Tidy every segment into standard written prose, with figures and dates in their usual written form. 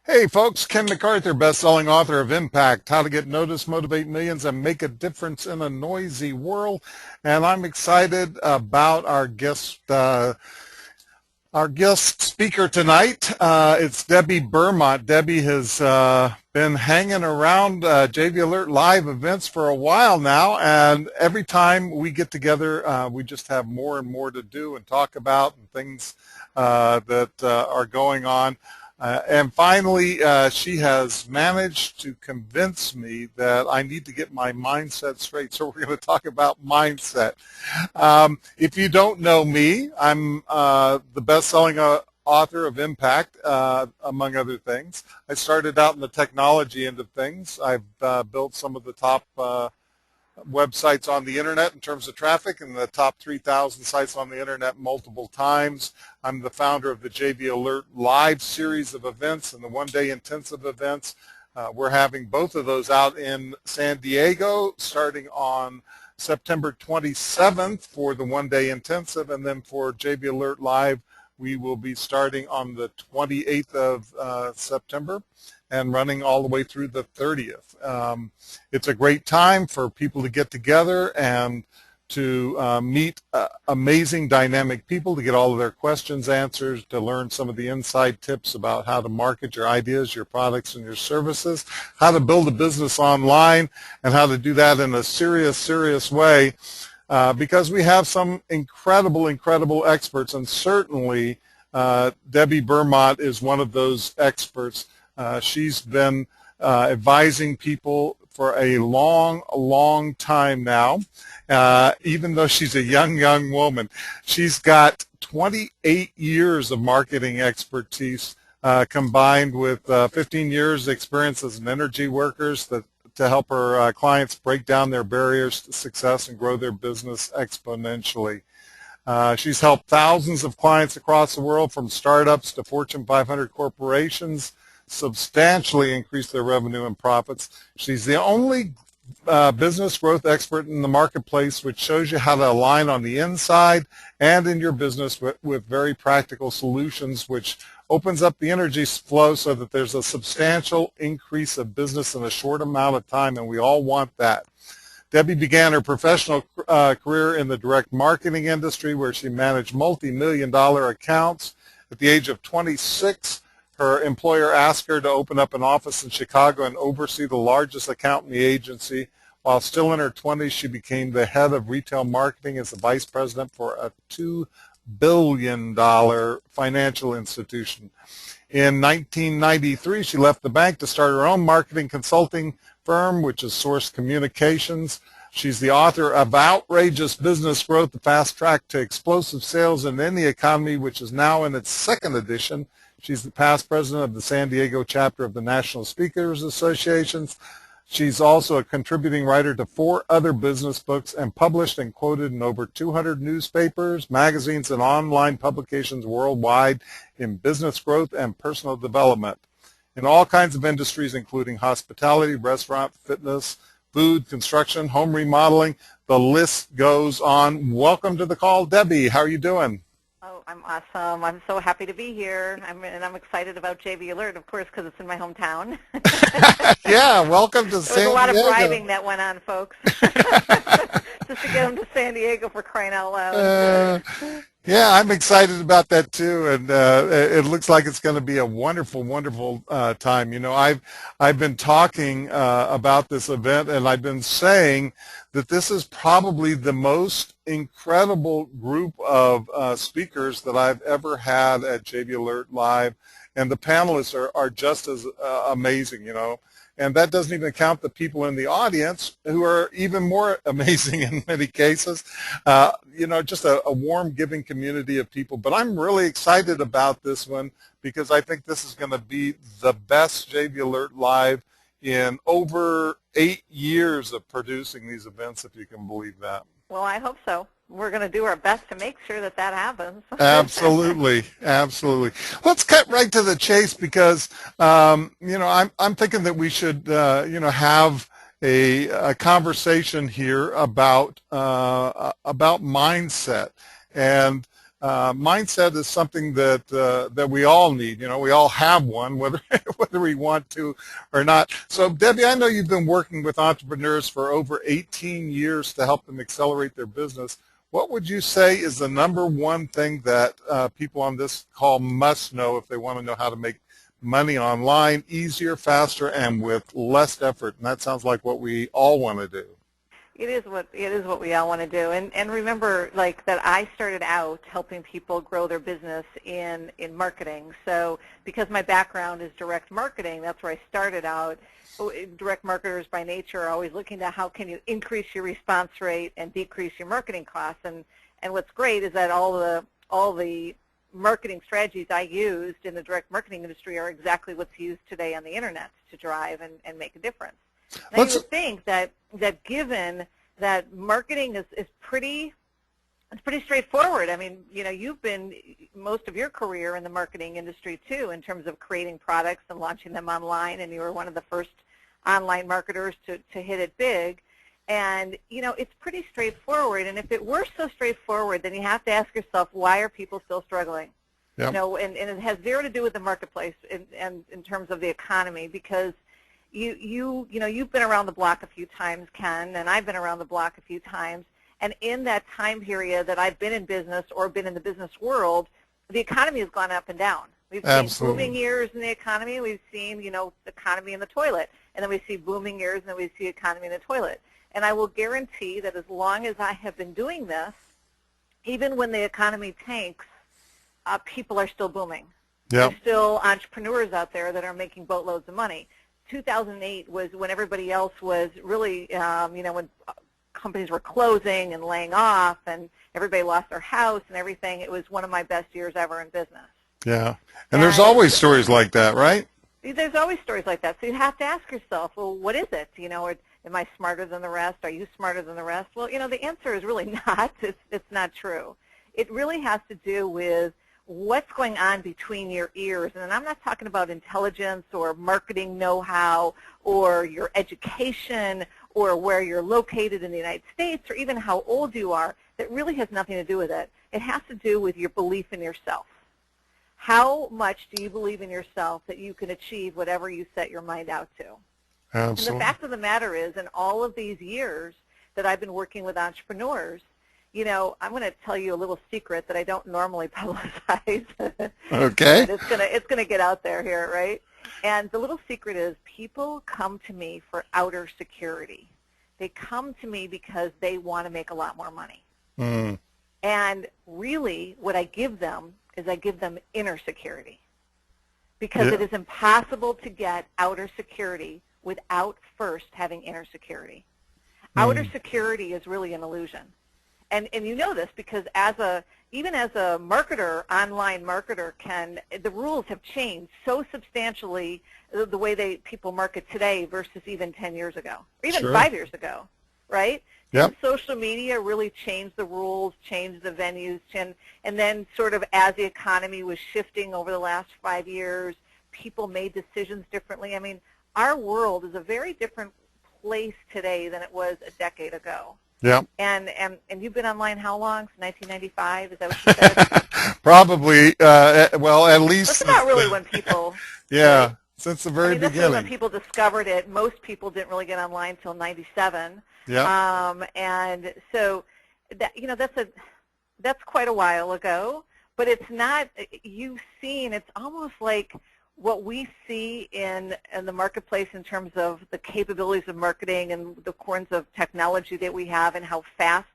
Hey folks, Ken McArthur, best-selling author of Impact, How to Get Noticed, Motivate Millions, and Make a Difference in a Noisy World. And I'm excited about our guest speaker tonight. It's Debbie Bermont. Debbie has been hanging around JV Alert Live events for a while now, and every time we get together, we just have more and more to do and talk about and things that are going on. And finally, she has managed to convince me that I need to get my mindset straight. So we're going to talk about mindset. If you don't know me, I'm the best-selling author of Impact, among other things. I started out in the technology end of things. I've built some of the top websites on the internet in terms of traffic, and the top 3,000 sites on the internet multiple times. I'm the founder of the JV Alert Live series of events and the one-day intensive events. We're having both of those out in San Diego starting on September 27th for the one-day intensive, and then for JV Alert Live we will be starting on the 28th of September and running all the way through the 30th. It's a great time for people to get together and to meet amazing dynamic people, to get all of their questions answered, to learn some of the inside tips about how to market your ideas, your products, and your services, how to build a business online, and how to do that in a serious way. Because we have some incredible experts, and certainly Debbie Bermont is one of those experts. She's been advising people for a long time now, even though she's a young woman. She's got 28 years of marketing expertise combined with 15 years experience as an energy worker to help her clients break down their barriers to success and grow their business exponentially. She's helped thousands of clients across the world, from startups to Fortune 500 corporations, substantially increase their revenue and profits. She's the only business growth expert in the marketplace, which shows you how to align on the inside and in your business with very practical solutions, which opens up the energy flow so that there's a substantial increase of business in a short amount of time, and we all want that. Debbie began her professional career in the direct marketing industry, where she managed multi-million-dollar accounts. At the age of 26, her employer asked her to open up an office in Chicago and oversee the largest account in the agency. While still in her 20s, she became the head of retail marketing as the vice president for a $2 billion financial institution. In 1993, she left the bank to start her own marketing consulting firm, which is Source Communications. She's the author of Outrageous Business Growth, the Fast Track to Explosive Sales in Any Economy, which is now in its second edition. She's the past president of the San Diego chapter of the National Speakers Association. She's also a contributing writer to 4 other business books and published and quoted in over 200 newspapers, magazines, and online publications worldwide in business growth and personal development in all kinds of industries, including hospitality, restaurant, fitness, food, construction, home remodeling. The list goes on. Welcome to the call, Debbie. How are you doing? Oh, I'm awesome. I'm so happy to be here. I'm excited about JV Alert, of course, because it's in my hometown. Yeah, welcome to San San Diego. There was a lot Diego. of bribing that went on, folks, just to get them to San Diego, for crying out loud. Yeah, I'm excited about that too, and it looks like it's going to be a wonderful time. You know, I've been talking about this event, and I've been saying that this is probably the most incredible group of speakers that I've ever had at JV Alert Live, and the panelists are just as amazing, you know. And that doesn't even count the people in the audience, who are even more amazing in many cases. You know, just a warm, giving community of people. But I'm really excited about this one because I think this is going to be the best JV Alert Live in over 8 years of producing these events, if you can believe that. Well, I hope so. We're going to do our best to make sure that happens. Absolutely. Let's cut right to the chase because, you know, I'm thinking that we should, you know, have a conversation here about mindset. And mindset is something that we all need. You know, we all have one, whether whether we want to or not. So, Debbie, I know you've been working with entrepreneurs for over 18 years to help them accelerate their business. What would you say is the number one thing that people on this call must know if they want to know how to make money online easier, faster, and with less effort? And that sounds like what we all want to do. It is what we all want to do, and remember, like, that I started out helping people grow their business in marketing. So because my background is direct marketing, that's where I started out. Direct marketers by nature are always looking at how can you increase your response rate and decrease your marketing costs. And what's great is that all the marketing strategies I used in the direct marketing industry are exactly what's used today on the internet to drive and make a difference. Now, you would think that given that marketing is pretty straightforward. I mean, you know, you've been most of your career in the marketing industry too, in terms of creating products and launching them online, and you were one of the first online marketers to hit it big. And, you know, it's pretty straightforward. And if it were so straightforward, then you have to ask yourself, why are people still struggling? Yep. You know, and it has zero to do with the marketplace and in terms of the economy, because you know, you've been around the block a few times, Ken, and I've been around the block a few times. And in that time period that I've been in business or been in the business world, the economy has gone up and down. We've seen booming years in the economy. We've seen, you know, the economy in the toilet. And then we see booming years, and then we see economy in the toilet. And I will guarantee that as long as I have been doing this, even when the economy tanks, people are still booming. Yep. There's still entrepreneurs out there that are making boatloads of money. 2008 was when everybody else was really, you know, when companies were closing and laying off and everybody lost their house and everything. It was one of my best years ever in business. Yeah, and there's always stories like that, right? There's always stories like that. So you have to ask yourself, well, what is it? You know, am I smarter than the rest? Are you smarter than the rest? Well, you know, the answer is really not. It's not true. It really has to do with what's going on between your ears. And I'm not talking about intelligence or marketing know-how or your education or where you're located in the United States or even how old you are. That really has nothing to do with it. It has to do with your belief in yourself. How much do you believe in yourself that you can achieve whatever you set your mind out to? Absolutely. And the fact of the matter is, in all of these years that I've been working with entrepreneurs, you know, I'm going to tell you a little secret that I don't normally publicize. Okay. It's gonna get out there here, right? And the little secret is people come to me for outer security. They come to me because they want to make a lot more money. Mm. And really what I give them is I give them inner security, because it is impossible to get outer security without first having inner security. Outer security is really an illusion. And you know this because even as a marketer, online marketer, the rules have changed so substantially, the way people market today versus even 10 years ago, or even 5 years ago, right? Yep. Social media really changed the rules, changed the venues, and then sort of as the economy was shifting over the last 5 years, people made decisions differently. I mean, our world is a very different place today than it was a decade ago. Yeah. And you've been online how long? Since 1995? Is that what you said? Probably. Well, at least. That's not really when people. Yeah, right? Since the very beginning. This is when people discovered it. Most people didn't really get online until '97. Yeah. And so, that's quite a while ago. But it's not. You've seen. It's almost like what we see in the marketplace in terms of the capabilities of marketing and the kinds of technology that we have and how fast.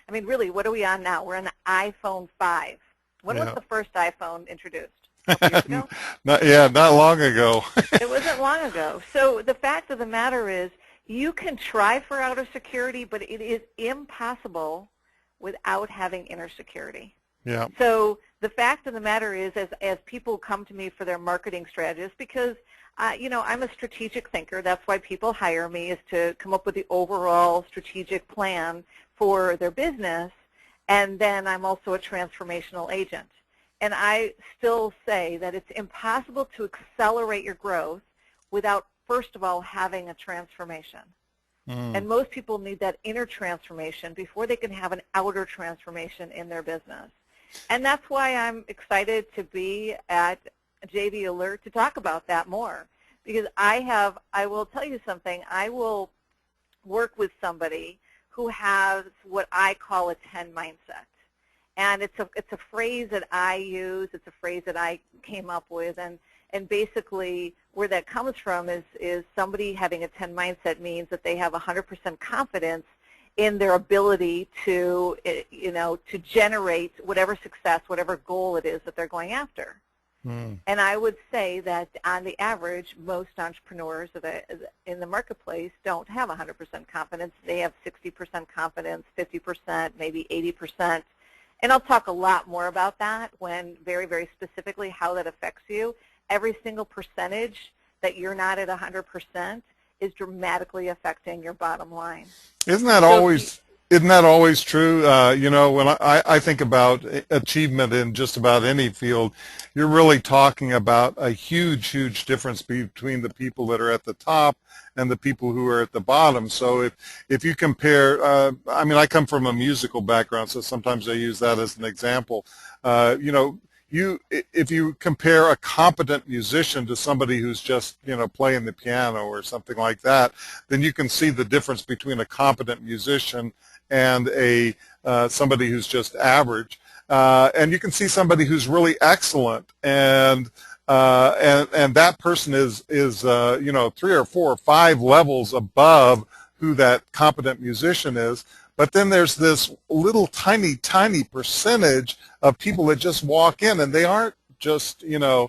I mean, really, what are we on now? We're on the iPhone 5. When was the first iPhone introduced? A couple years ago? Not long ago. It wasn't long ago. So the fact of the matter is you can try for outer security, but it is impossible without having inner security. Yeah. So the fact of the matter is, as people come to me for their marketing strategies, because I'm a strategic thinker. That's why people hire me, is to come up with the overall strategic plan for their business. And then I'm also a transformational agent. And I still say that it's impossible to accelerate your growth without, first of all, having a transformation. And most people need that inner transformation before they can have an outer transformation in their business. And that's why I'm excited to be at JV Alert to talk about that more. Because I will tell you something, I will work with somebody who has what I call a 10 mindset. And it's a phrase that I use, it's a phrase that I came up with, and basically where that comes from is somebody having a 10 mindset means that they have 100% confidence in their ability to, to generate whatever success, whatever goal it is that they're going after. And I would say that on the average, most entrepreneurs in the marketplace don't have 100% confidence. They have 60% confidence, 50%, maybe 80%. And I'll talk a lot more about that when very, very specifically how that affects you. Every single percentage that you're not at 100% is dramatically affecting your bottom line. Isn't that always true? When I think about achievement in just about any field, you're really talking about a huge, huge difference between the people that are at the top and the people who are at the bottom. So if you compare, I come from a musical background, so sometimes I use that as an example. If you compare a competent musician to somebody who's just, playing the piano or something like that, then you can see the difference between a competent musician and somebody who's just average. And you can see somebody who's really excellent, and that person is 3 or 4 or 5 levels above who that competent musician is. But then there's this little tiny, tiny percentage of people that just walk in, and they aren't just 2%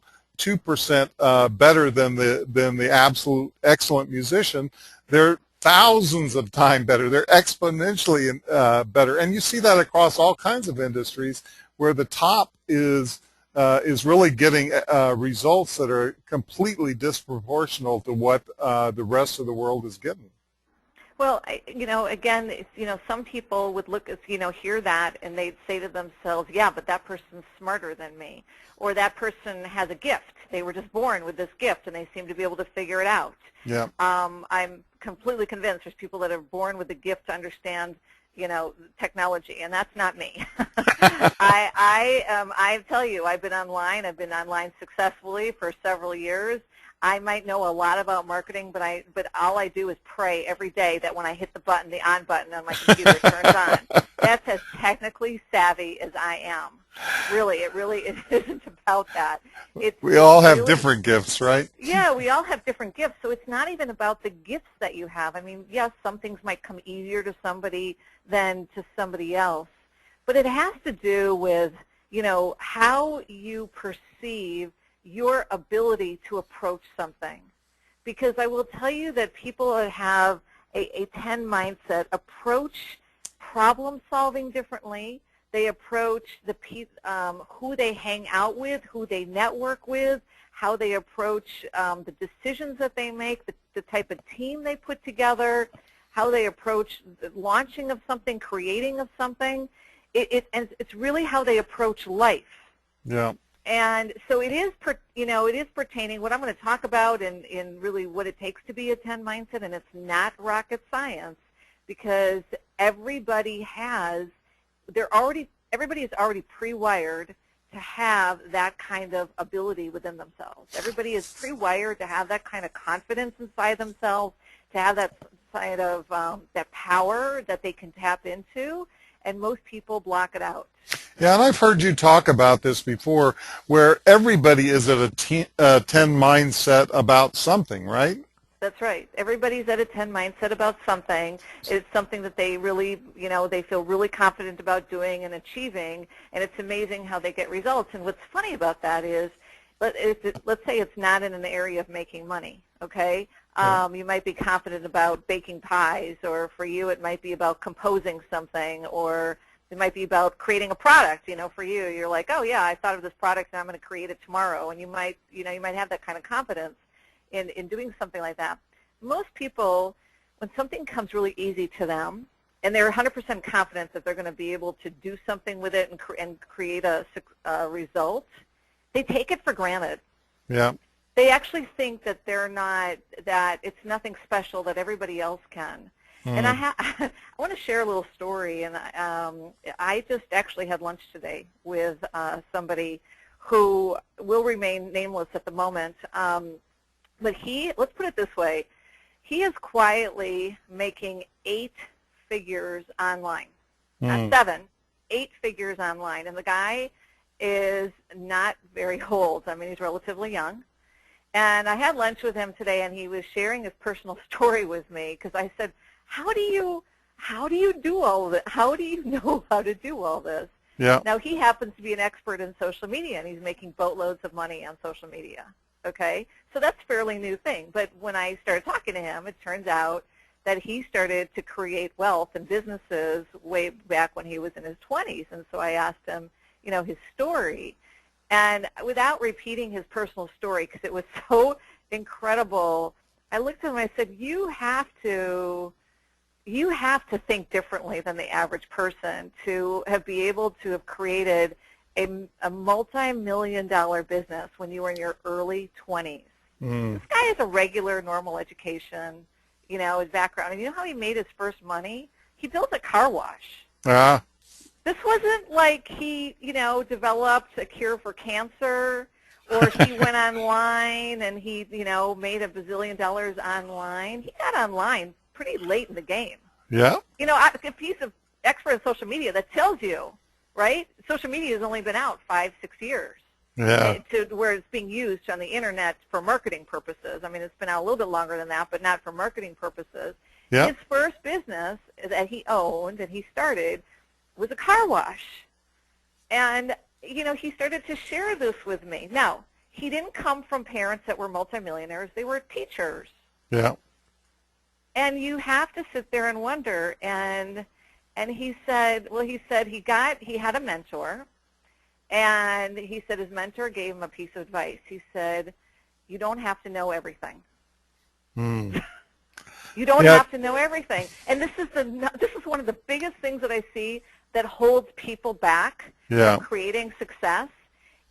better than the absolute excellent musician. They're thousands of times better. They're exponentially better, and you see that across all kinds of industries where the top is really getting results that are completely disproportional to what the rest of the world is getting. Well, again, some people would hear that and they'd say to themselves, yeah, but that person's smarter than me, or that person has a gift. They were just born with this gift and they seem to be able to figure it out. Yeah. I'm completely convinced there's people that are born with the gift to understand, technology, and that's not me. I tell you, I've been online successfully for several years. I might know a lot about marketing, but all I do is pray every day that when I hit the on button on my computer, it turns on. That's as technically savvy as I am. Really, it isn't about that. We all have different gifts, right? Yeah, we all have different gifts, so it's not even about the gifts that you have. I mean, yes, some things might come easier to somebody than to somebody else, but it has to do with, how you perceive your ability to approach something. Because I will tell you that people that have a 10 mindset approach problem solving differently. They approach who they hang out with, who they network with, how they approach the decisions that they make, the type of team they put together, how they approach the launching of something, creating of something. It's really how they approach life. Yeah. And so it is pertaining, what I'm going to talk about in really what it takes to be a 10 mindset, and it's not rocket science, because everybody is already pre-wired to have that kind of ability within themselves. Everybody is pre-wired to have that kind of confidence inside themselves, to have that side of that power that they can tap into, and most people block it out. Yeah, and I've heard you talk about this before, where everybody is at a 10 mindset about something, right? That's right. Everybody's at a 10 mindset about something. It's something that they really, they feel really confident about doing and achieving, and it's amazing how they get results. And what's funny about that is, let's say it's not in an area of making money, okay? You might be confident about baking pies, or for you it might be about composing something, or it might be about creating a product. For you, you're like, oh yeah, I thought of this product and I'm going to create it tomorrow. And you might have that kind of confidence in doing something like that. Most people, when something comes really easy to them, and they're 100% confident that they're going to be able to do something with it and create a result, they take it for granted. Yeah. They actually think that that it's nothing special, that everybody else can. And I want to share a little story. And I just actually had lunch today with somebody who will remain nameless at the moment. But let's put it this way, he is quietly making 8 figures online. Not 7, 8 figures online. And the guy is not very old. I mean, he's relatively young. And I had lunch with him today, and he was sharing his personal story with me because I said, how do you do all of it? How do you know how to do all this? Yeah. Now, he happens to be an expert in social media, and he's making boatloads of money on social media. Okay? So that's a fairly new thing. But when I started talking to him, it turns out that he started to create wealth and businesses way back when he was in his 20s. And so I asked him, you know, his story. And without repeating his personal story, because it was so incredible, I looked at him and I said, you have to think differently than the average person to be able to have created a multi-million-dollar business when you were in your early 20s. This guy has a regular, normal education, you know, his background. And you know how he made his first money? He built a car wash. This wasn't like he, you know, developed a cure for cancer, or he went online and he, you know, made $1 bazillion online. He got online pretty late in the game. Yeah. You know, a piece of expert in social media that tells you, right? Social media has only been out 5-6 years. Yeah. To where it's being used on the internet for marketing purposes. I mean, it's been out a little bit longer than that, but not for marketing purposes. Yeah. His first business that he owned and he started was a car wash. And, you know, he started to share this with me. Now, he didn't come from parents that were multimillionaires. They were teachers. Yeah. And you have to sit there and wonder. And he said, well, he said he had a mentor. And he said his mentor gave him a piece of advice. He said, you don't have to know everything. You don't have to know everything. And this is one of the biggest things that I see that holds people back from creating success,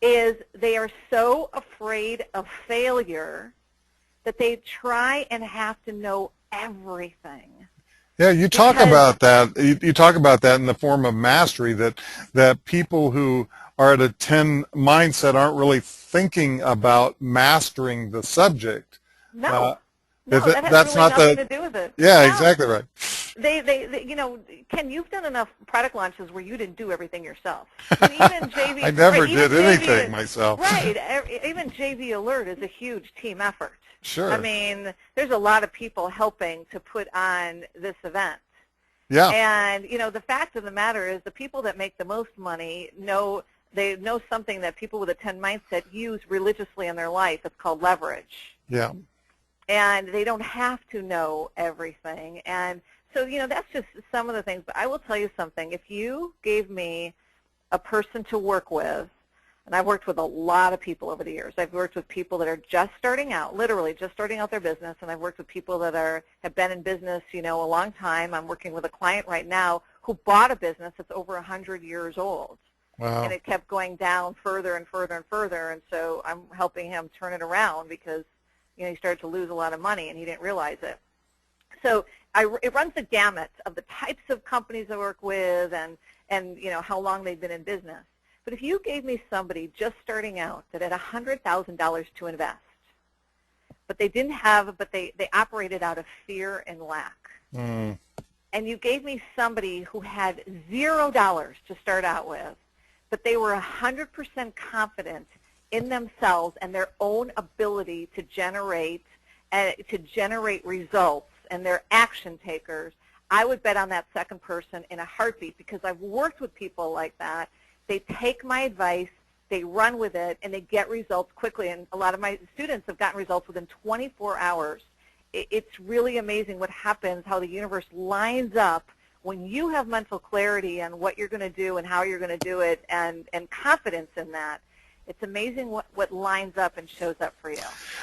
is they are so afraid of failure that they try and have to know everything. Yeah, you talk about that. You talk about that in the form of mastery, that people who are at a 10 mindset aren't really thinking about mastering the subject. No, that has really nothing to do with it. Yeah, no. Exactly right. They, you know, Ken, you've done enough product launches where you didn't do everything yourself. I mean, even JV, I never did anything myself. Right. Even JV Alert is a huge team effort. Sure. I mean, there's a lot of people helping to put on this event. Yeah. And, you know, the fact of the matter is the people that make the most money know something that people with a 10 mindset use religiously in their life. It's called leverage. Yeah. And they don't have to know everything. And so, you know, that's just some of the things. But I will tell you something. If you gave me a person to work with, and I've worked with a lot of people over the years. I've worked with people that are just starting out, literally just starting out their business, and I've worked with people that have been in business, you know, a long time. I'm working with a client right now who bought a business that's over 100 years old. Wow. And it kept going down further and further and further, and so I'm helping him turn it around because, you know, he started to lose a lot of money and he didn't realize it. So it runs the gamut of the types of companies I work with and you know, how long they've been in business. But if you gave me somebody just starting out that had $100,000 to invest, but they didn't have, but they operated out of fear and lack, and you gave me somebody who had $0 to start out with, but they were 100% confident in themselves and their own ability to generate results, and they're action takers, I would bet on that second person in a heartbeat, because I've worked with people like that. They take my advice, they run with it, and they get results quickly. And a lot of my students have gotten results within 24 hours. It's really amazing what happens, how the universe lines up when you have mental clarity on what you're going to do and how you're going to do it, and confidence in that. It's amazing what lines up and shows up for you.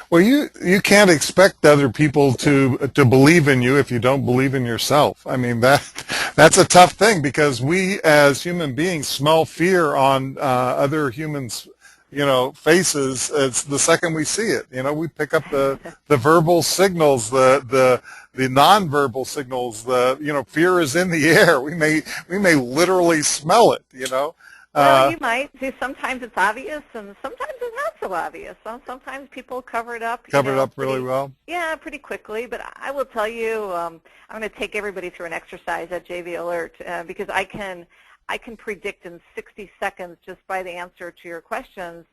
Well, you can't expect other people to believe in you if you don't believe in yourself. I mean, that's a tough thing, because we as human beings smell fear on other humans, you know, faces. It's the second we see it. You know, we pick up the verbal signals, the nonverbal signals. You know, fear is in the air. We may literally smell it. You know. Well, you might. See, sometimes it's obvious, and sometimes it's not so obvious. Sometimes people cover it up. Cover it up really well. Yeah, pretty quickly. But I will tell you, I'm going to take everybody through an exercise at JV Alert because I can predict in 60 seconds just by the answer to your questions.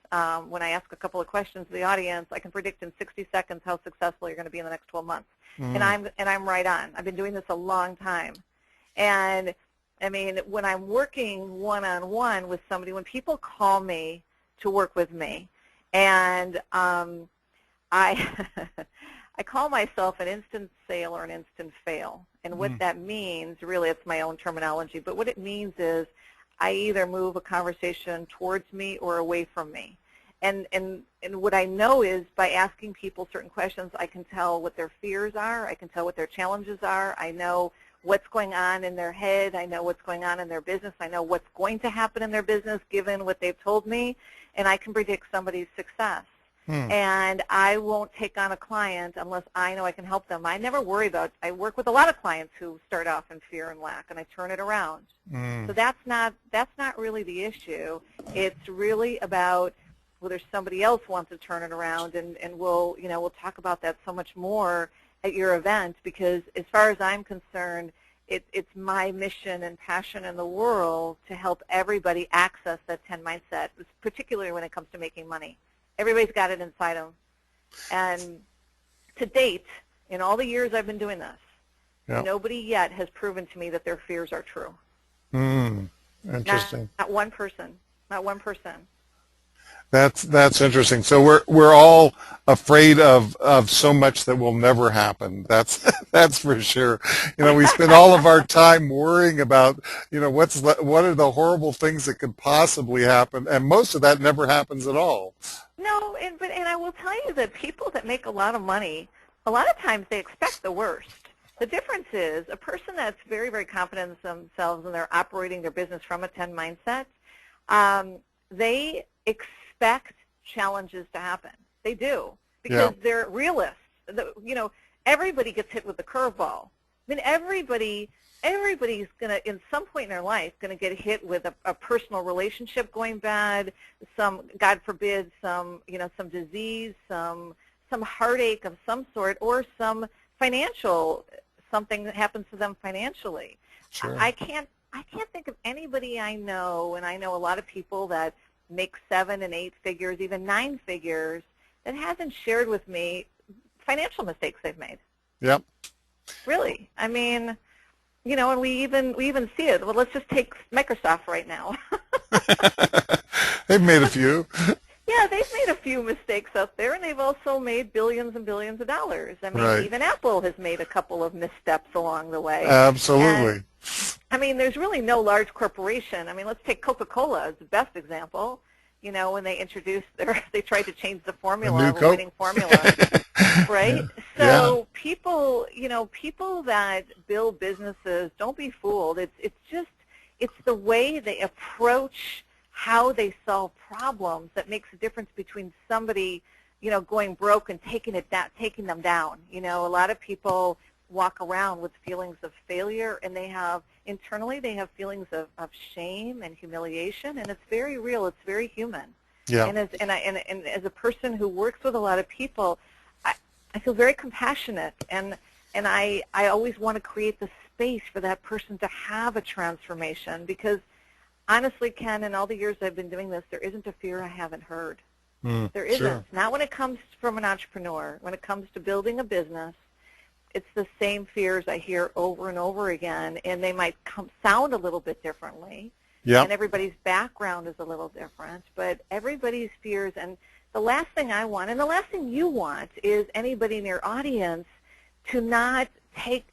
When I ask a couple of questions to the audience, I can predict in 60 seconds how successful you're going to be in the next 12 months. And I'm right on. I've been doing this a long time, and I mean, when I'm working one-on-one with somebody, when people call me to work with me, and I I call myself an instant sale or an instant fail. And what that means, really, it's my own terminology, but what it means is I either move a conversation towards me or away from me. And what I know is by asking people certain questions, I can tell what their fears are. I can tell what their challenges are. I know what's going on in their head. I know what's going on in their business. I know what's going to happen in their business given what they've told me, and I can predict somebody's success. And I won't take on a client unless I know I can help them. I never worry about, I work with a lot of clients who start off in fear and lack, and I turn it around. So that's not really the issue. It's really about whether somebody else wants to turn it around, and we'll talk about that so much more at your event, because as far as I'm concerned, it's my mission and passion in the world to help everybody access that 10 mindset, particularly when it comes to making money. Everybody's got it inside them. And to date, in all the years I've been doing this, nobody yet has proven to me that their fears are true. Interesting. Not one person. Not one person. That's interesting. So we're all afraid of so much that will never happen. That's for sure. We spend all of our time worrying about what are the horrible things that could possibly happen, and most of that never happens at all. No, and I will tell you that people that make a lot of money, a lot of times they expect the worst. The difference is a person that's very, very confident in themselves and they're operating their business from a 10 mindset, they expect challenges to happen. They do, because they're realists. Everybody gets hit with the curveball. I mean, everybody's going to, in some point in their life, going to get hit with a personal relationship going bad, some, God forbid, some disease, some heartache of some sort, or some something that happens to them financially. Sure. I can't think of anybody I know, and I know a lot of people that make 7 and 8 figures, even 9 figures, that hasn't shared with me financial mistakes they've made. Yep. Really. I mean, and we even see it. Well, let's just take Microsoft right now. They've made a few. Yeah, they've made a few mistakes out there, and they've also made billions and billions of dollars. I mean, even Apple has made a couple of missteps along the way. Absolutely. And, I mean, there's really no large corporation. I mean, let's take Coca-Cola as the best example. When they introduced they tried to change the formula, the winning formula, right? So people that build businesses, don't be fooled. It's the way they approach how they solve problems that makes a difference between somebody, going broke and taking them down. A lot of people walk around with feelings of failure, and internally they have feelings of shame and humiliation, and it's very real. It's very human. Yeah. And as a person who works with a lot of people, I feel very compassionate, and I always want to create the space for that person to have a transformation, because honestly, Ken, in all the years I've been doing this, there isn't a fear I haven't heard. There isn't. Sure. Not when it comes from an entrepreneur. When it comes to building a business, it's the same fears I hear over and over again, and they might sound a little bit differently. Yeah. And everybody's background is a little different, but everybody's fears. And the last thing I want, and the last thing you want, is anybody in your audience to not take,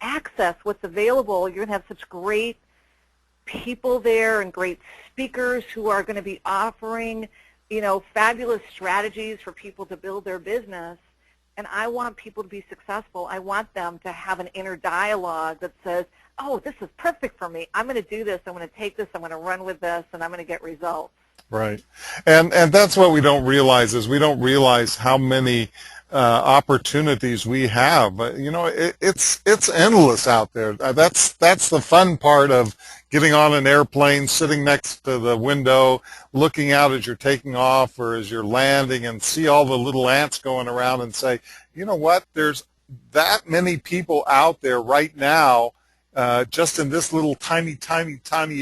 access what's available. You're going to have such great people there and great speakers who are going to be offering, fabulous strategies for people to build their business. And I want people to be successful. I want them to have an inner dialogue that says, oh, this is perfect for me. I'm going to do this. I'm going to take this. I'm going to run with this, and I'm going to get results. Right. And that's what we don't realize is we don't realize how many opportunities we have. You know, it's endless out there. That's the fun part of getting on an airplane, sitting next to the window, looking out as you're taking off or as you're landing, and see all the little ants going around, and say, you know what? There's that many people out there right now. Just in this little tiny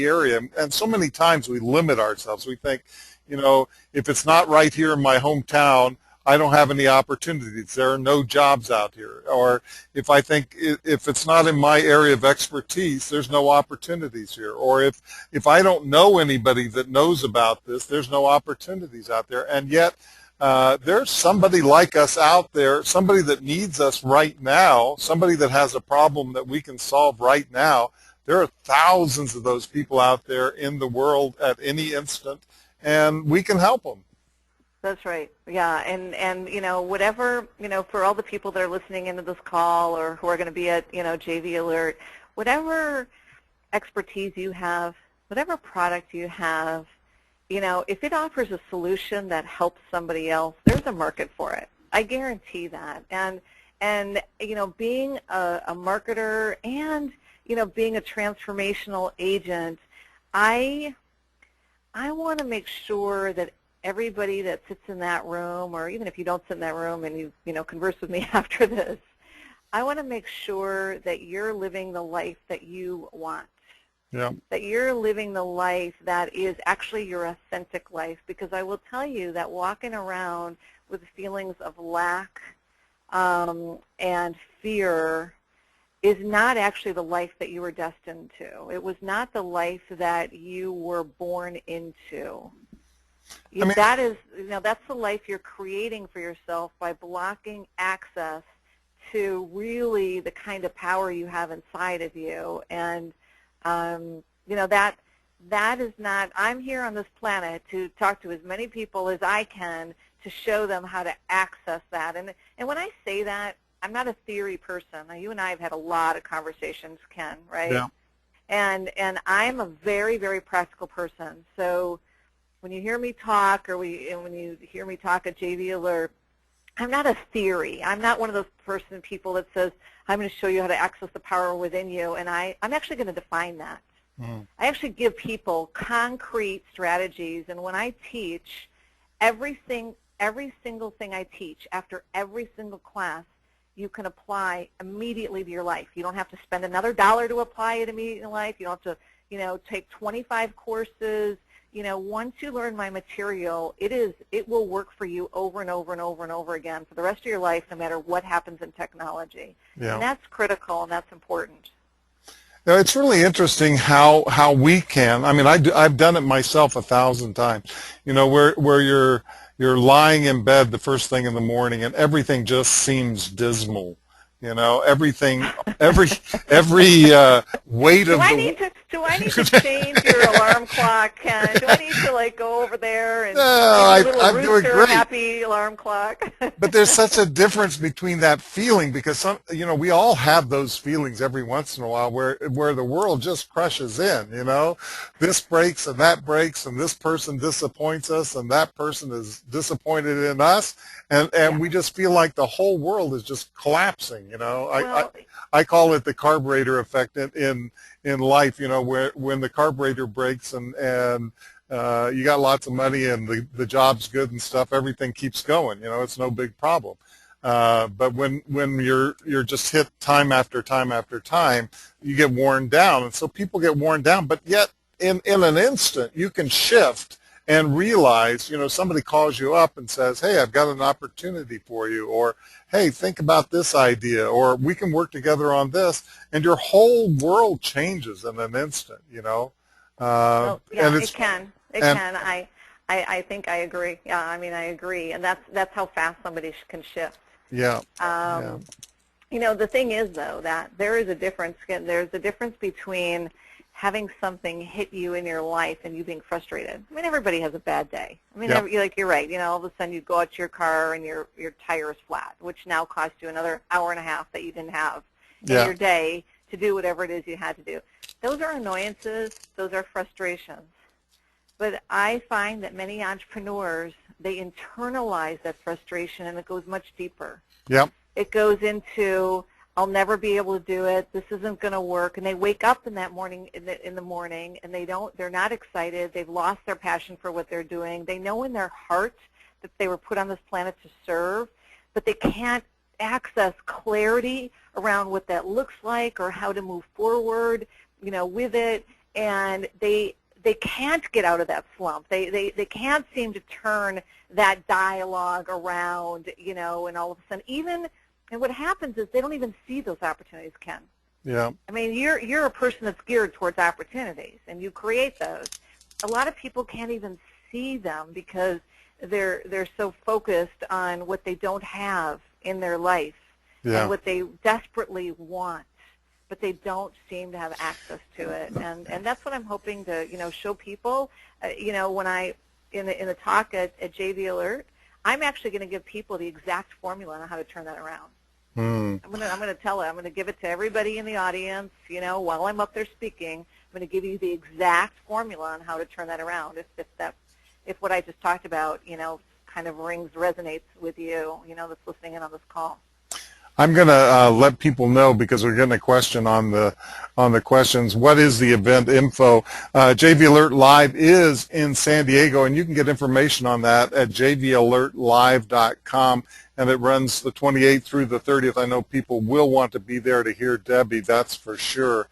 area, and so many times we limit ourselves. We think, you know, if it's not right here in my hometown, I don't have any opportunities. There are no jobs out here. Or if I think if it's not in my area of expertise, there's no opportunities here. Or if I don't know anybody that knows about this, there's no opportunities out there. And yet there's somebody like us out there, somebody that needs us right now, somebody that has a problem that we can solve right now. There are thousands of those people out there in the world at any instant, and we can help them. That's right. Yeah, and you know, whatever, you know, for all the people that are listening into this call or who are going to be at, you know, JV Alert, whatever expertise you have, whatever product you have, you know, if it offers a solution that helps somebody else, there's a market for it. I guarantee that. And you know, being a marketer and, you know, being a transformational agent, I want to make sure that everybody that sits in that room, or even if you don't sit in that room and you know, converse with me after this, I want to make sure that you're living the life that you want. Yeah. That you're living the life that is actually your authentic life, because I will tell you that walking around with feelings of lack and fear is not actually the life that you were destined to. It was not the life that you were born into. I mean, that is, you know, that's the life you're creating for yourself by blocking access to really the kind of power you have inside of you. And you know, that is not, I'm here on this planet to talk to as many people as I can to show them how to access that. And when I say that, I'm not a theory person. Now, you and I have had a lot of conversations, Ken, right? Yeah. And I'm a very, very practical person. So when you hear me talk, or when you hear me talk at JV Alert, I'm not a theory. I'm not one of those people that says, I'm going to show you how to access the power within you, and I'm actually going to define that. I actually give people concrete strategies, and when I teach, every single thing I teach after every single class, you can apply immediately to your life. You don't have to spend another dollar to apply it immediately in life. You don't have to, you know, take 25 courses. You know, once you learn my material, it will work for you over and over and over and over again for the rest of your life, no matter what happens in technology. Yeah. And that's critical, and that's important. Now, it's really interesting how we can. I mean, I've done it myself 1,000 times. You know, where you're lying in bed the first thing in the morning, and everything just seems dismal. You know, every weight of do I need to change your alarm clock, Ken? Do I need to, like, go over there and I'm doing great. Happy alarm clock? But there's such a difference between that feeling, because you know, we all have those feelings every once in a while where the world just crushes in. You know, this breaks and that breaks, and this person disappoints us, and that person is disappointed in us, and we just feel like the whole world is just collapsing. You know, I call it the carburetor effect in life. You know, where when the carburetor breaks and you got lots of money and the job's good and stuff, everything keeps going. You know, it's no big problem. But when you're just hit time after time after time, you get worn down, and so people get worn down. But yet, in an instant, you can shift and realize, you know, somebody calls you up and says, hey, I've got an opportunity for you, or hey, think about this idea, or we can work together on this, and your whole world changes in an instant, you know. Well, yeah, it can. I think I agree. Yeah, I mean, I agree, and that's how fast somebody can shift. Yeah. You know, the thing is, though, that there is a difference. There's a difference between having something hit you in your life and you being frustrated. I mean, everybody has a bad day. I mean, you're right. You know, all of a sudden you go out to your car and your tire is flat, which now cost you another hour and a half that you didn't have in your day to do whatever it is you had to do. Those are annoyances. Those are frustrations. But I find that many entrepreneurs, they internalize that frustration, and it goes much deeper. Yep. It goes into, I'll never be able to do it, this isn't going to work, and they wake up in that morning, in the morning, and they're not excited, they've lost their passion for what they're doing. They know in their heart that they were put on this planet to serve, but they can't access clarity around what that looks like or how to move forward, with it, and they can't get out of that slump. They can't seem to turn that dialogue around, and all of a sudden, and what happens is they don't even see those opportunities, Ken. Yeah. I mean, you're a person that's geared towards opportunities, and you create those. A lot of people can't even see them because they're so focused on what they don't have in their life and what they desperately want, but they don't seem to have access to it. And that's what I'm hoping to, show people. When in the talk at JV Alert, I'm actually going to give people the exact formula on how to turn that around. I'm going to tell it. I'm going to give it to everybody in the audience, while I'm up there speaking. I'm going to give you the exact formula on how to turn that around. If what I just talked about, kind of resonates with you, that's listening in on this call. I'm going to let people know, because we're getting a question on the questions. What is the event info? JV Alert Live is in San Diego, and you can get information on that at jvalertlive.com, and it runs the 28th through the 30th. I know people will want to be there to hear Debbie, that's for sure,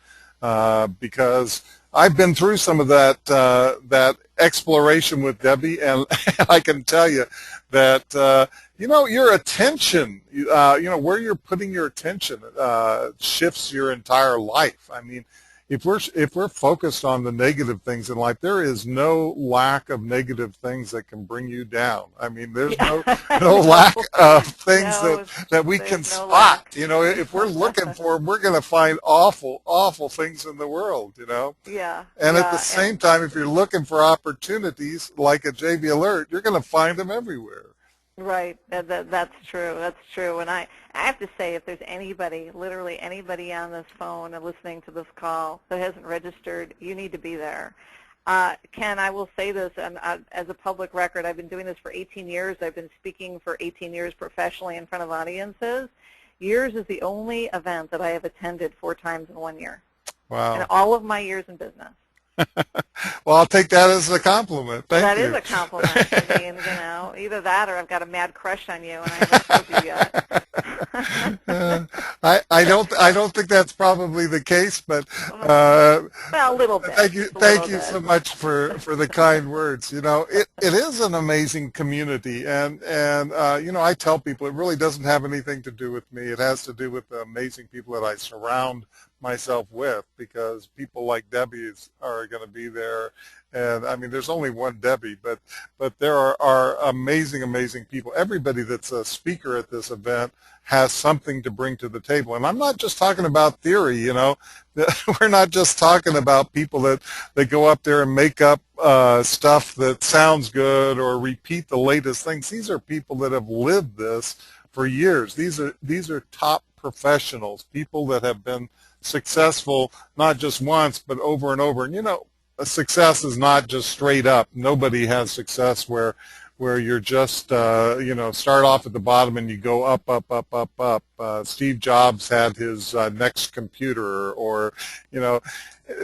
because I've been through some of that exploration with Debbie, and I can tell you that your attention, where you're putting your attention shifts your entire life. I mean, if we're focused on the negative things in life, there is no lack of negative things that can bring you down. I mean, there's no lack of things that we can spot. If we're looking for them, we're going to find awful things in the world. Yeah. And at the same time, if you're looking for opportunities like at JV Alert, you're going to find them everywhere. Right. That's true. That's true. And I have to say, if there's anybody, literally anybody on this phone or listening to this call that hasn't registered, you need to be there. Ken, I will say this as a public record. I've been doing this for 18 years. I've been speaking for 18 years professionally in front of audiences. Yours is the only event that I have attended 4 times in 1 year. Wow. In all of my years in business. Well, I'll take that as a compliment. Thank you. That is a compliment. I mean, either that or I've got a mad crush on you and I haven't told you yet. I don't think that's probably the case, but well, a little bit. Thank you so much for the kind words. It is an amazing community, and I tell people it really doesn't have anything to do with me. It has to do with the amazing people that I surround myself with, because people like Debbie are going to be there. And I mean, there's only one Debbie, but there are amazing people. Everybody that's a speaker at this event has something to bring to the table. And I'm not just talking about theory, we're not just talking about people that go up there and make up stuff that sounds good or repeat the latest things. These are people that have lived this for years. These are top professionals, people that have been successful not just once but over and over. And success is not just straight up. Nobody has success where you're just start off at the bottom and you go up. Steve Jobs had his next computer, or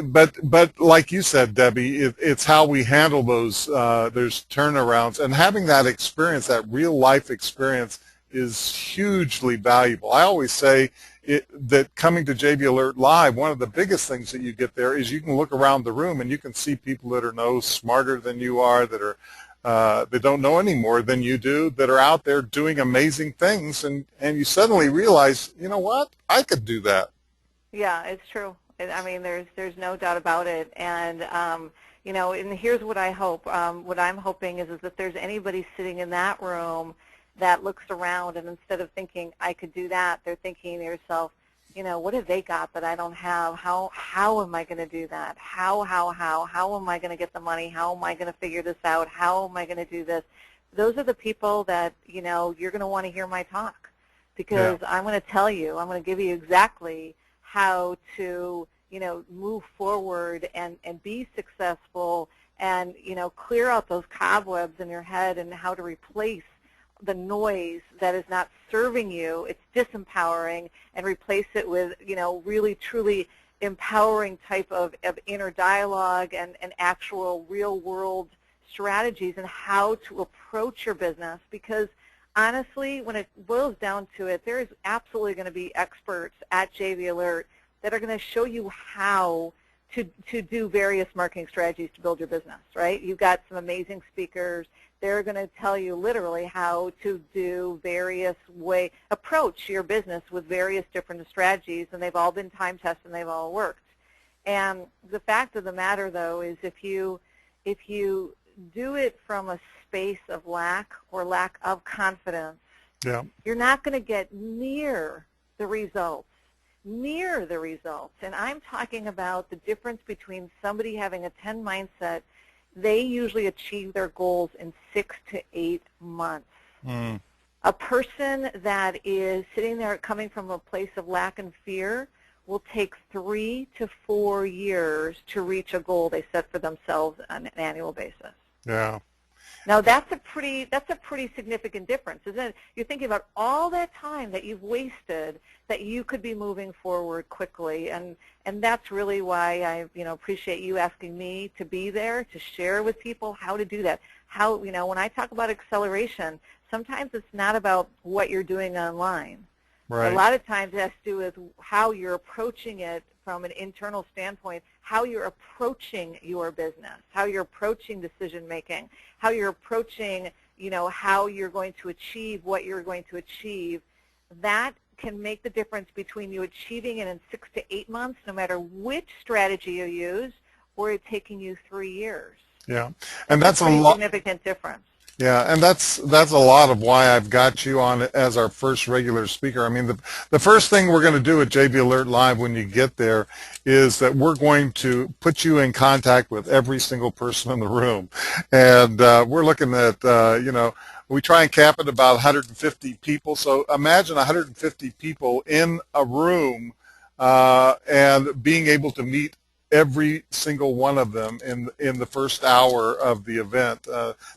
but like you said, Debbie, it's how we handle those turnarounds, and having that experience, that real life experience, is hugely valuable. I always say that coming to JV Alert Live, one of the biggest things that you get there is you can look around the room and you can see people that are no smarter than you are, that are that don't know any more than you do, that are out there doing amazing things, and you suddenly realize, you know what, I could do that. Yeah, it's true. I mean, there's no doubt about it. And and here's what I hope. What I'm hoping is if there's anybody sitting in that room that looks around, and instead of thinking I could do that, they're thinking to yourself, what have they got that I don't have? How am I going to do that? How am I going to get the money? How am I going to figure this out? How am I going to do this? Those are the people that you're going to want to hear my talk, because I'm going to tell you, I'm going to give you exactly how to move forward and be successful and clear out those cobwebs in your head and how to replace the noise that is not serving you, it's disempowering, and replace it with really truly empowering type of inner dialogue and actual real world strategies and how to approach your business. Because honestly, when it boils down to it, there is absolutely going to be experts at JV Alert that are going to show you how to do various marketing strategies to build your business, right? You've got some amazing speakers. They're going to tell you literally how to do approach your business with various different strategies, and they've all been time tested and they've all worked. And the fact of the matter, though, is if you do it from a space of lack or lack of confidence, Yeah. you're not going to get near the results. And I'm talking about the difference between somebody having a 10 mindset. They usually achieve their goals in 6 to 8 months. A person that is sitting there coming from a place of lack and fear will take 3 to 4 years to reach a goal they set for themselves on an annual basis. Yeah. Now that's a pretty significant difference, isn't it? You're thinking about all that time that you've wasted that you could be moving forward quickly, and that's really why I appreciate you asking me to be there to share with people how to do that. How when I talk about acceleration, sometimes it's not about what you're doing online. Right. A lot of times it has to do with how you're approaching it from an internal standpoint, how you're approaching your business, how you're approaching decision making, how you're approaching, how you're going to achieve what you're going to achieve. That can make the difference between you achieving it in 6 to 8 months, no matter which strategy you use, or it taking you 3 years. Yeah, and that's a pretty lot. significant difference. Yeah, and that's a lot of why I've got you on as our first regular speaker. I mean, the first thing we're going to do at JV Alert Live when you get there is that we're going to put you in contact with every single person in the room, and we're looking at we try and cap it about 150 people. So imagine 150 people in a room and being able to meet every single one of them in the first hour of the event.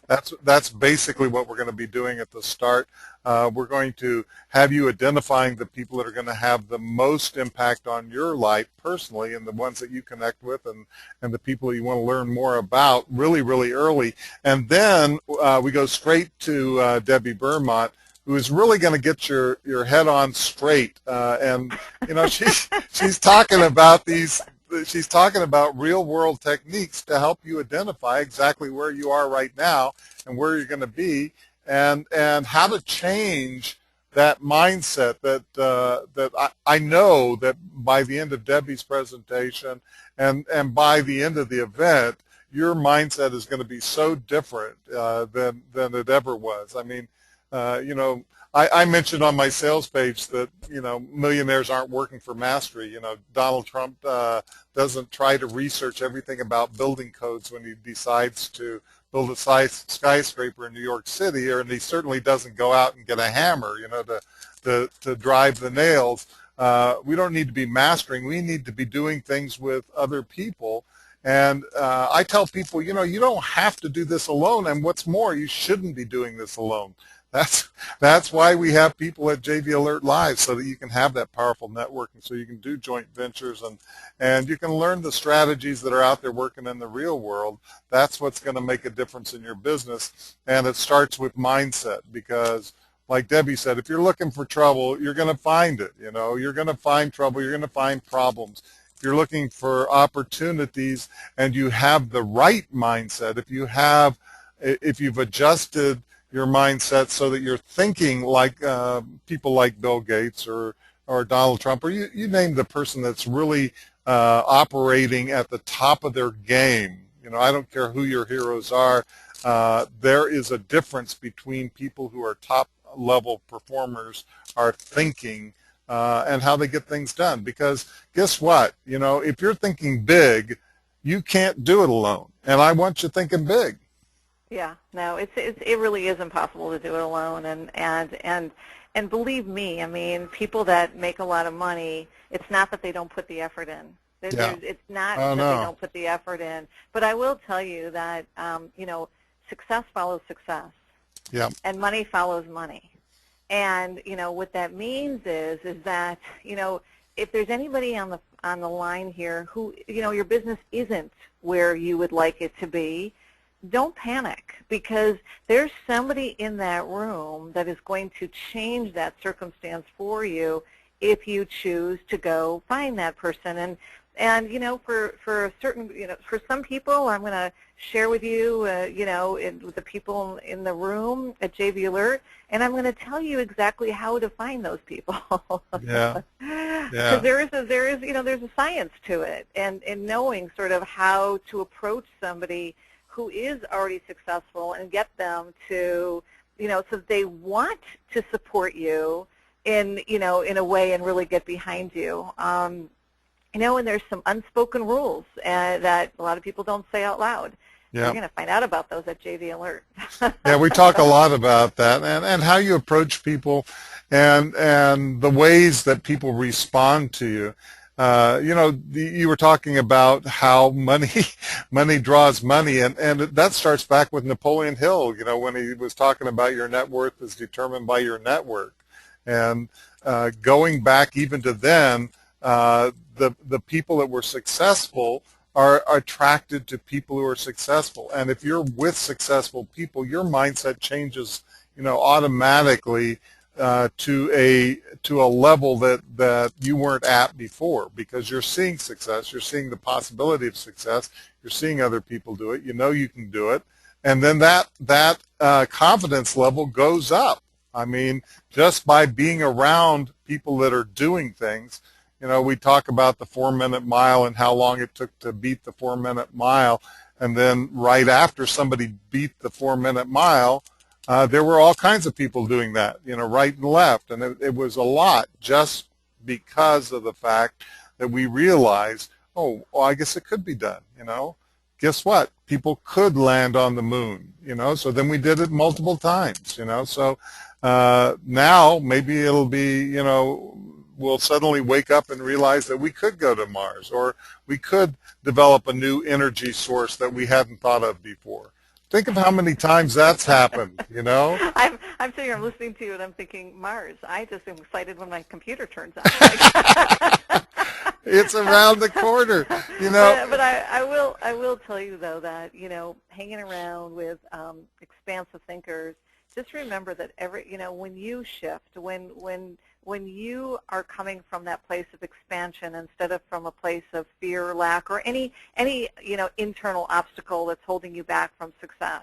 That's basically what we're going to be doing at the start. We're going to have you identifying the people that are going to have the most impact on your life personally, and the ones that you connect with, and the people you want to learn more about really, really early. And then we go straight to Debbie Bermont, who is really going to get your head on straight. And she's talking about She's talking about real-world techniques to help you identify exactly where you are right now and where you're going to be, and how to change that mindset. That I know that by the end of Debbie's presentation and by the end of the event, your mindset is going to be so different than it ever was. I mean, I mentioned on my sales page that, millionaires aren't working for mastery. Donald Trump doesn't try to research everything about building codes when he decides to build a skyscraper in New York City, and he certainly doesn't go out and get a hammer, to drive the nails. We don't need to be mastering. We need to be doing things with other people. And I tell people, you don't have to do this alone, and what's more, you shouldn't be doing this alone. That's why we have people at JV Alert Live, so that you can have that powerful networking, so you can do joint ventures, and you can learn the strategies that are out there working in the real world. That's what's going to make a difference in your business, and it starts with mindset, because like Debbie said, if you're looking for trouble, you're going to find it. You're going to find trouble. You're going to find problems. If you're looking for opportunities and you have the right mindset, if you've adjusted your mindset so that you're thinking like people like Bill Gates or Donald Trump, or you name the person that's really operating at the top of their game. I don't care who your heroes are. There is a difference between people who are top-level performers are thinking and how they get things done. Because guess what? If you're thinking big, you can't do it alone. And I want you thinking big. Yeah, no, it really is impossible to do it alone, and believe me, I mean, people that make a lot of money, it's not that they don't put the effort in. Yeah. It's not Oh, that they no. don't put the effort in. But I will tell you that, success follows success, Yeah. and money follows money. And, what that means is that, if there's anybody on the line here who, your business isn't where you would like it to be, don't panic, because there's somebody in that room that is going to change that circumstance for you if you choose to go find that person. And for a certain, for some people, I'm going to share with you, with the people in the room at JV Alert, and I'm going to tell you exactly how to find those people. Yeah. Because Yeah. there's a science to it, and knowing sort of how to approach somebody who is already successful and get them to, so they want to support you in a way and really get behind you. And there's some unspoken rules that a lot of people don't say out loud. Yeah. You're going to find out about those at JV Alert. Yeah, we talk a lot about that, and how you approach people, and the ways that people respond to you. You were talking about how money draws money, and that starts back with Napoleon Hill. When he was talking about your net worth is determined by your network, and going back even to then, the people that were successful are attracted to people who are successful. And if you're with successful people, your mindset changes, automatically to a level that you weren't at before, because you're seeing success, you're seeing the possibility of success, you're seeing other people do it, you can do it, and then that confidence level goes up. I mean, just by being around people that are doing things. We talk about the 4-minute mile and how long it took to beat the 4-minute mile. And then right after somebody beat the 4-minute mile, there were all kinds of people doing that, right and left. And it was a lot, just because of the fact that we realized, oh, well, I guess it could be done, Guess what? People could land on the moon, So then we did it multiple times, So now maybe it'll be, we'll suddenly wake up and realize that we could go to Mars, or we could develop a new energy source that we hadn't thought of before. Think of how many times that's happened, I'm sitting here listening to you, and I'm thinking, Mars. I just am excited when my computer turns on. It's around the corner, But I will tell you, though, that, hanging around with expansive thinkers, just remember that when you shift, when you are coming from that place of expansion instead of from a place of fear, lack, or any internal obstacle that's holding you back from success,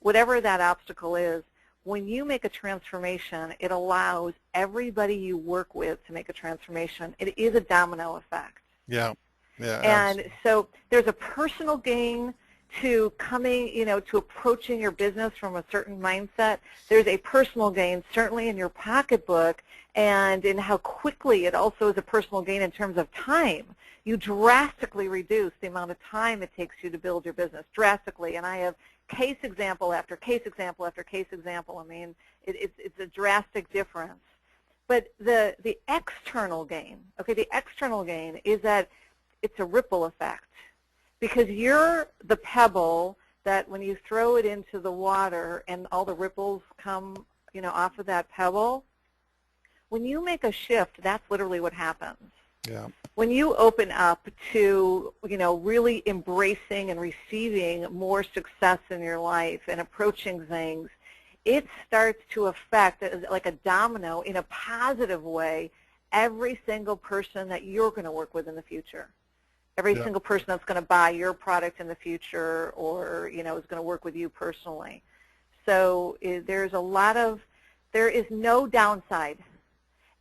whatever that obstacle is, when you make a transformation, it allows everybody you work with to make a transformation. It is a domino effect. Yeah. Yeah. And Absolutely. so there's a personal gain to coming, to approaching your business from a certain mindset. There's a personal gain certainly in your pocketbook, and in how quickly it also is a personal gain in terms of time. You drastically reduce the amount of time it takes you to build your business, drastically. And I have case example after case example after case example. I mean, it's a drastic difference. But the external gain, the external gain is that it's a ripple effect. Because you're the pebble that when you throw it into the water and all the ripples come, off of that pebble, when you make a shift, that's literally what happens. Yeah. When you open up to, really embracing and receiving more success in your life and approaching things, it starts to affect, like a domino in a positive way, every single person that you're going to work with in the future. Every single person that's going to buy your product in the future, or is going to work with you personally. So there is no downside,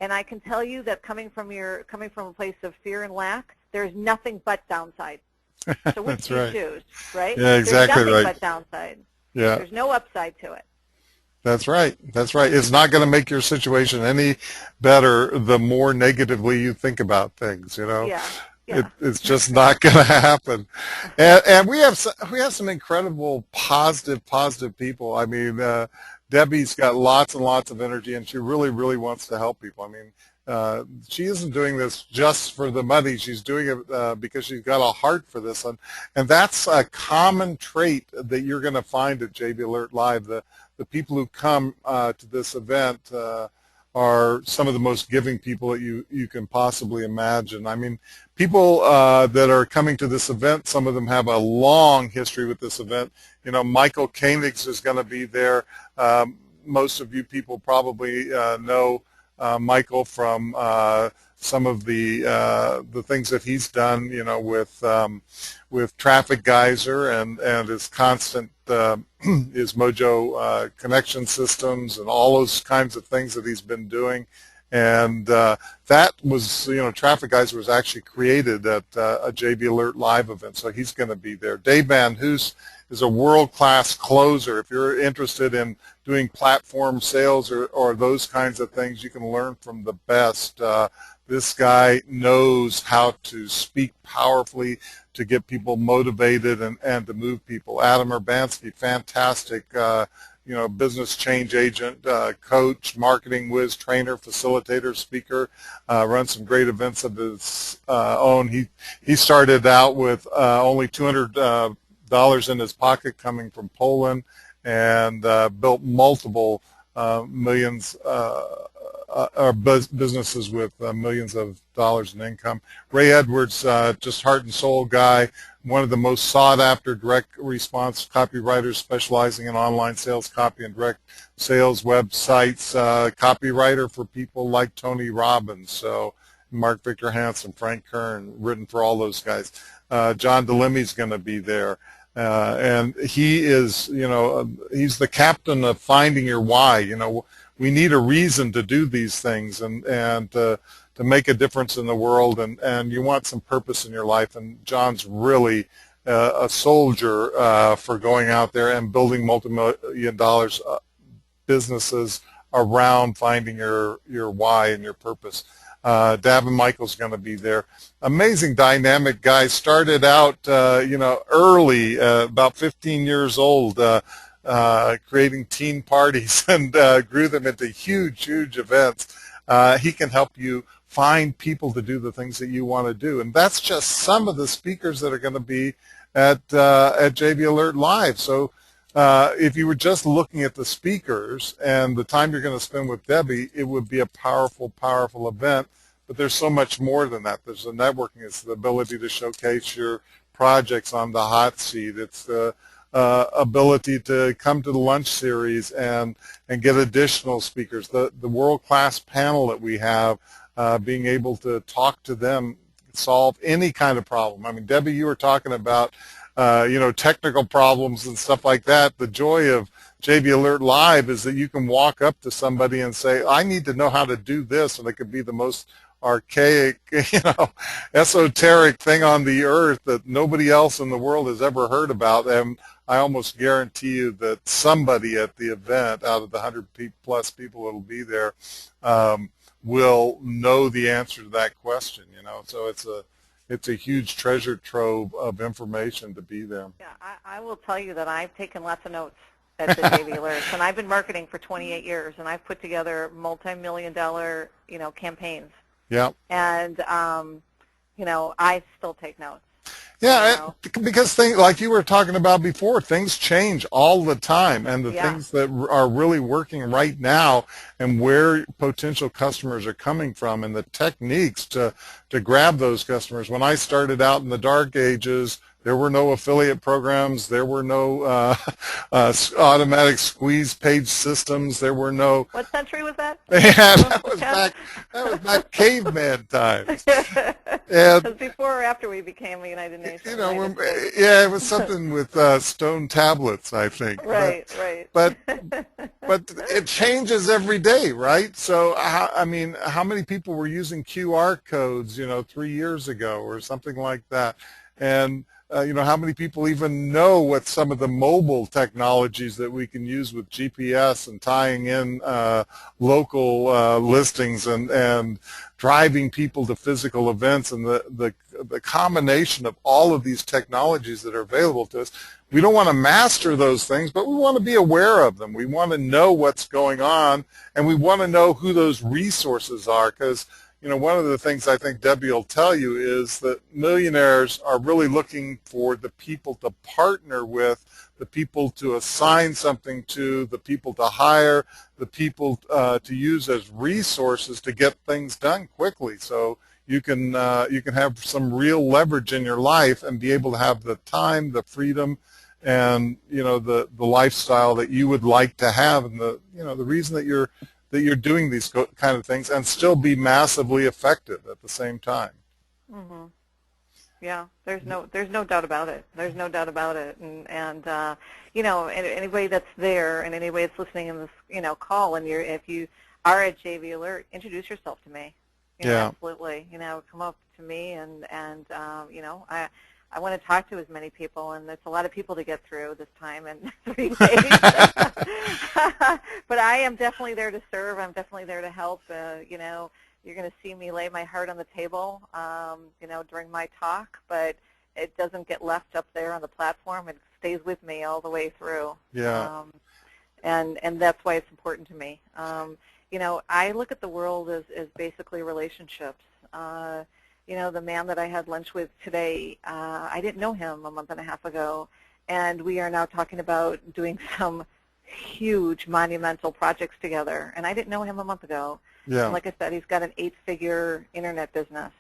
and I can tell you that coming from a place of fear and lack, there is nothing but downside. So which That's do you right. choose, right? Yeah, exactly There's nothing right. but downside. Yeah. There's no upside to it. That's right. That's right. It's not going to make your situation any better the more negatively you think about things, Yeah. Yeah. It's just not going to happen. And we have some incredible positive people. I mean, Debbie's got lots and lots of energy, and she really, really wants to help people. I mean, she isn't doing this just for the money. She's doing it because she's got a heart for this, and that's a common trait that you're going to find at JB Alert Live. The people who come to this event are some of the most giving people that you can possibly imagine. I mean, people that are coming to this event, some of them have a long history with this event. You know, Michael Koenigs is going to be there. Most of you people probably know Michael from some of the things that he's done, you know, with Traffic Geyser and his constant his Mojo connection systems and all those kinds of things that he's been doing. And that was, you know, Traffic Geyser was actually created at a JB Alert Live event, so he's going to be there. Dave Van Hoos is a world-class closer. If you're interested in doing platform sales or those kinds of things, you can learn from the best. This guy knows how to speak powerfully to get people motivated and to move people. Adam Urbanski, fantastic, you know, business change agent, coach, marketing whiz, trainer, facilitator, speaker, runs some great events of his own. He started out with only $200 in his pocket coming from Poland, and built multiple millions or businesses with millions of dollars in income. Ray Edwards, just heart and soul guy, one of the most sought after direct response copywriters specializing in online sales copy and direct sales websites, copywriter for people like Tony Robbins, so Mark Victor Hansen, Frank Kern, written for all those guys. John DeLemmy's going to be there. And he is, you know, he's the captain of finding your why. You know, we need a reason to do these things and to make a difference in the world, and you want some purpose in your life. And John's really a soldier for going out there and building multi-million-dollar businesses around finding your why and your purpose. Davin Michael's going to be there. Amazing, dynamic guy. Started out, you know, early, about 15 years old, creating teen parties and grew them into huge, huge events. He can help you find people to do the things that you want to do. And that's just some of the speakers that are going to be at JB Alert Live. So if you were just looking at the speakers and the time you're going to spend with Debbie, it would be a powerful, powerful event. But there's so much more than that. There's the networking. It's the ability to showcase your projects on the hot seat. It's the ability to come to the lunch series and get additional speakers. The world-class panel that we have, being able to talk to them, solve any kind of problem. I mean, Debbie, you were talking about you know, technical problems and stuff like that. The joy of JB Alert Live is that you can walk up to somebody and say, I need to know how to do this, and it could be the most archaic, you know, esoteric thing on the earth that nobody else in the world has ever heard about. And I almost guarantee you that somebody at the event, out of the 100+ people that will be there, will know the answer to that question, you know. So it's a huge treasure trove of information to be there. Yeah, I will tell you that I've taken lots of notes at the JB Alerts, and I've been marketing for 28 years, and I've put together multi-million-dollar, you know, campaigns. Yeah. And, you know, I still take notes. Yeah, You know? because things like you were talking about before, things change all the time, and the things that are really working right now and where potential customers are coming from and the techniques to grab those customers. When I started out in the dark ages, there were no affiliate programs. There were no automatic squeeze page systems. There were no. What century was that? Yeah, that was back caveman times. And was before or after we became the United Nations? You know, yeah, it was something with stone tablets, I think. Right, but, right. But it changes every day, right? So, I mean, how many people were using QR codes, you know, 3 years ago or something like that? And you know, how many people even know what some of the mobile technologies that we can use with GPS and tying in local listings and driving people to physical events and the the combination of all of these technologies that are available to us. We don't want to master those things, but we want to be aware of them. We want to know what's going on, and we want to know who those resources are, because one of the things I think Debbie will tell you is that millionaires are really looking for the people to partner with, the people to assign something to, the people to hire, the people to use as resources to get things done quickly. So you can have some real leverage in your life and be able to have the time, the freedom, and the lifestyle that you would like to have, and the reason that you're doing these kind of things, and still be massively effective at the same time. Mm-hmm. Yeah, there's no doubt about it. There's no doubt about it. And anybody that's there and anybody that's listening in this call, and if you are at JV Alert, introduce yourself to me. Yeah. Absolutely. Come up to me, and I want to talk to as many people, and there's a lot of people to get through this time in 3 days. But I am definitely there to serve. I'm definitely there to help. You're going to see me lay my heart on the table, during my talk, but it doesn't get left up there on the platform. It stays with me all the way through. Yeah. And that's why it's important to me. I look at the world as basically relationships. The man that I had lunch with today, I didn't know him a month and a half ago, and we are now talking about doing some huge monumental projects together, and I didn't know him a month ago. Yeah. And like I said, he's got an 8-figure internet business.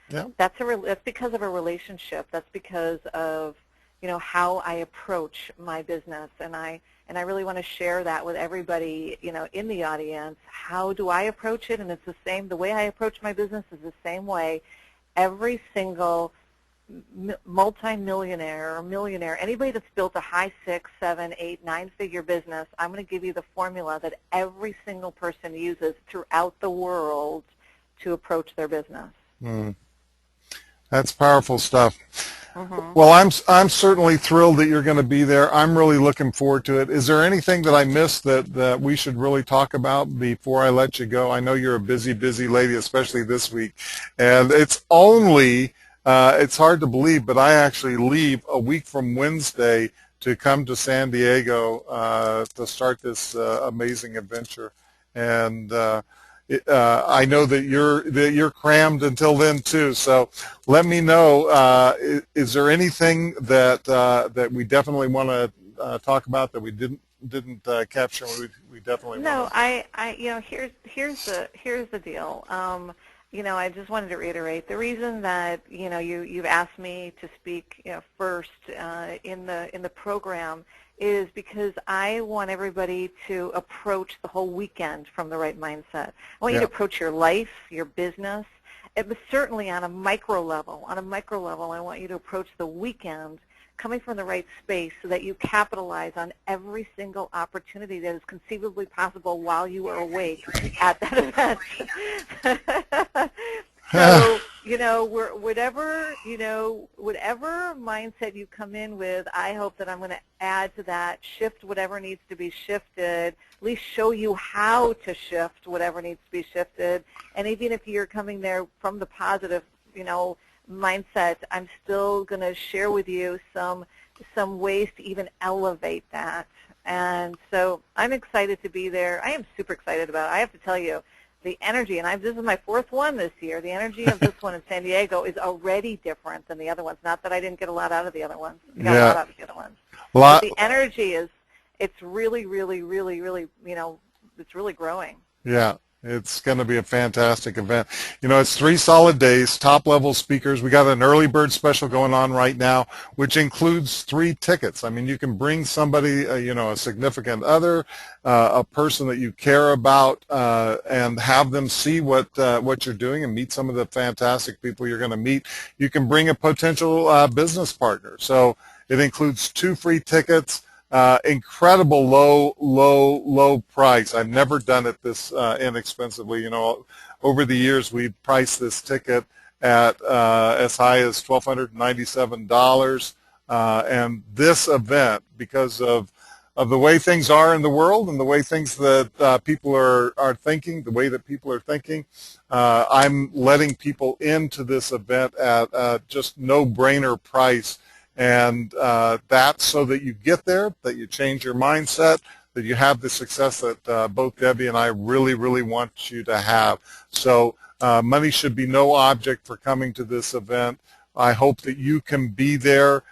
Yeah. That's because of a relationship. That's because of how I approach my business, and I really want to share that with everybody in the audience. How do I approach it? And it's the way I approach my business is the same way every single multi-millionaire or millionaire, anybody that's built a high 6, 7, 8, 9-figure business, I'm going to give you the formula that every single person uses throughout the world to approach their business. That's powerful stuff. Mm-hmm. Well, I'm certainly thrilled that you're going to be there. I'm really looking forward to it. Is there anything that I missed that we should really talk about before I let you go? I know you're a busy, busy lady, especially this week. And it's hard to believe, but I actually leave a week from Wednesday to come to San Diego to start this amazing adventure. And I know that you're crammed until then too. So let me know. Is there anything that we definitely want to talk about that we didn't capture? We definitely no. Want Here's the deal. I just wanted to reiterate the reason that you've asked me to speak first in the program is because I want everybody to approach the whole weekend from the right mindset. I want you to approach your life, your business, but certainly on a micro level. On a micro level, I want you to approach the weekend coming from the right space so that you capitalize on every single opportunity that is conceivably possible while you are awake at that event. So, whatever mindset you come in with, I hope that I'm going to add to that, shift whatever needs to be shifted, at least show you how to shift whatever needs to be shifted. And even if you're coming there from the positive, mindset, I'm still going to share with you some ways to even elevate that. And so I'm excited to be there. I am super excited about it. I have to tell you, the energy, and this is my 4th one this year, the energy of this one in San Diego is already different than the other ones. Not that I didn't get a lot out of the other ones. I got a lot out of the other ones. But the energy it's really, really, really, really, it's really growing. Yeah. It's going to be a fantastic event. It's 3 solid days, top-level speakers. We got an early bird special going on right now, which includes 3 tickets. I mean, you can bring somebody, a significant other, a person that you care about, and have them see what you're doing and meet some of the fantastic people you're going to meet. You can bring a potential business partner. So it includes 2 free tickets. Incredible low price. I've never done it this inexpensively. Over the years we priced this ticket at as high as $1,297, and this event, because of of the way things are in the world and the way things that people are thinking, the way that people are thinking. I'm letting people into this event at just no-brainer price, and that's so that you get there, that you change your mindset, that you have the success that both Debbie and I really, really want you to have. So money should be no object for coming to this event. I hope that you can be there.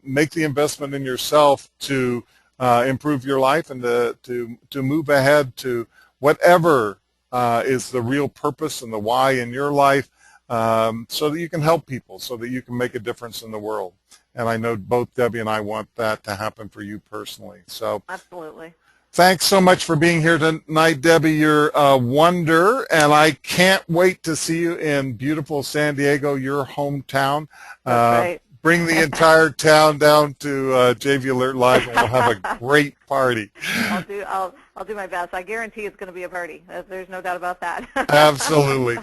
Make the investment in yourself to improve your life and to move ahead to whatever is the real purpose and the why in your life, so that you can help people, so that you can make a difference in the world. And I know both Debbie and I want that to happen for you personally. So Absolutely. thanks so much for being here tonight, Debbie. You're a wonder, and I can't wait to see you in beautiful San Diego, your hometown. That's right. Bring the entire town down to JV Alert Live, and we'll have a great party. I'll do my best. I guarantee it's going to be a party. There's no doubt about that. Absolutely.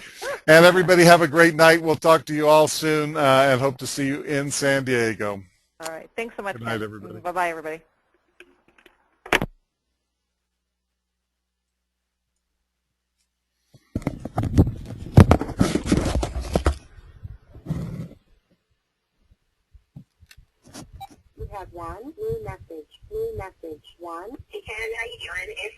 And everybody have a great night. We'll talk to you all soon, and hope to see you in San Diego. All right. Thanks so much. Good night, everybody. Bye-bye, everybody. You have one new message. New message one. Hey Ken, how you doing? It's